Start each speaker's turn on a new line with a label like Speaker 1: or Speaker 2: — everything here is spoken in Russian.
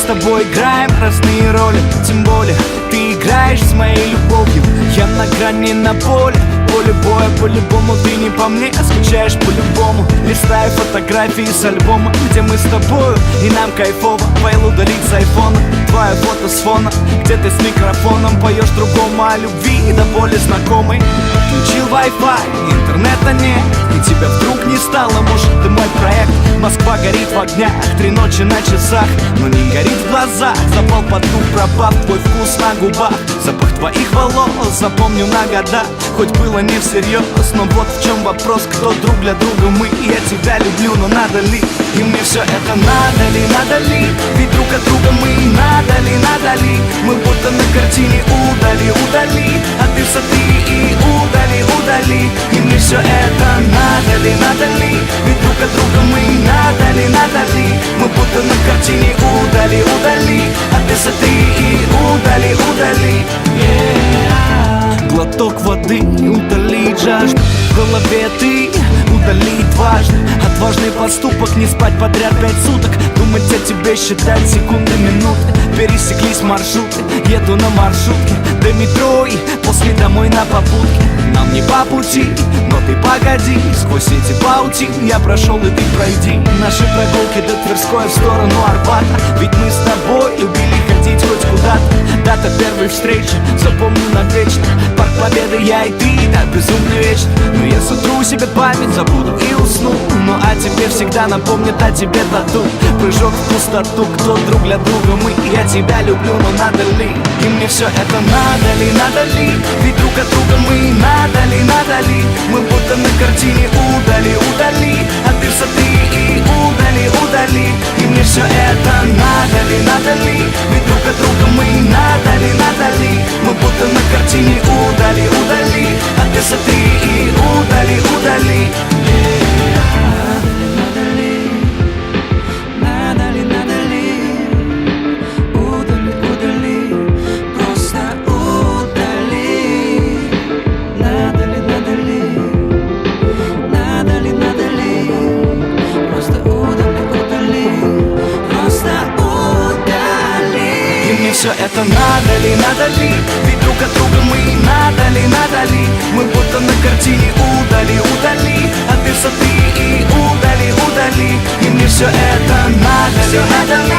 Speaker 1: тобой играем разные роли. Тем более ты играешь с моей любовью. Я на грани, на поле боя, по-любому ты не по мне, скучаешь по-любому. Листаю фотографии с альбома, где мы с тобою, и нам кайфово. Файл удалить с айфона, твое фото с фона, где ты с микрофоном поешь другому о любви, до боли знакомой. Включил Wi-Fi, интернета нет, и тебя вдруг не стало, может ты мой проект. Москва горит в огнях, 3 ночи на часах, но не горит в глазах. Запал под дух, пропав твой вкус на губах. Запах твоих волос запомню на года. Хоть было не всерьез, но вот в чем вопрос. Кто друг для друга мы, я тебя люблю, но надо ли? И мне все это надо ли, надо ли? Ведь друг от друга мы, надо ли, надо ли? Мы будто на картине удали, удали. А ты сотри и удали, удали. И мне все это надо ли, надо ли? Ведь друг от друга мы, надо ли, надо ли? Мы будто на картине удали, удали. А ты сотри и удали, удали. Глоток воды, удалить жажду. В голове ты, удалить важно. Отважный поступок, не спать подряд 5 суток. Думать о тебе, считать секунды, минуты. Пересеклись маршруты, еду на маршрутке до метро и после домой на попутке. Нам не по пути, но ты погоди. Сквозь эти паутин я прошел и ты пройди. Наши прогулки до Тверской в сторону Арбата. Ведь мы с тобой любили ходить хоть куда-то. Дата первой встречи, запомню навечно. Парк Победы, я и ты, так безумно вечно. Но я сотру себе память, забуду и усну. Ну а тебе всегда напомнит о тебе тату. Прыжок в пустоту, кто друг для друга мы. Я тебя люблю, но надо ли? И мне все это надо ли, надо ли? Ведь друг от друга мы, надо ли, надо ли? Мы будто на картине удали, удали. А ты сотри и удали, удали. И мне все это надо ли, надо ли? Ведь друг от друга мы, надо ли, надо ли? Мы будто на картине удали, удали. А ты сотри и удали, удали. Все это надо ли, надо ли? Ведь друг от друга мы, надо ли, надо ли? Мы будто на картине удали, удали. А ты сотри и удали, удали. И мне все это надо ли, надо ли?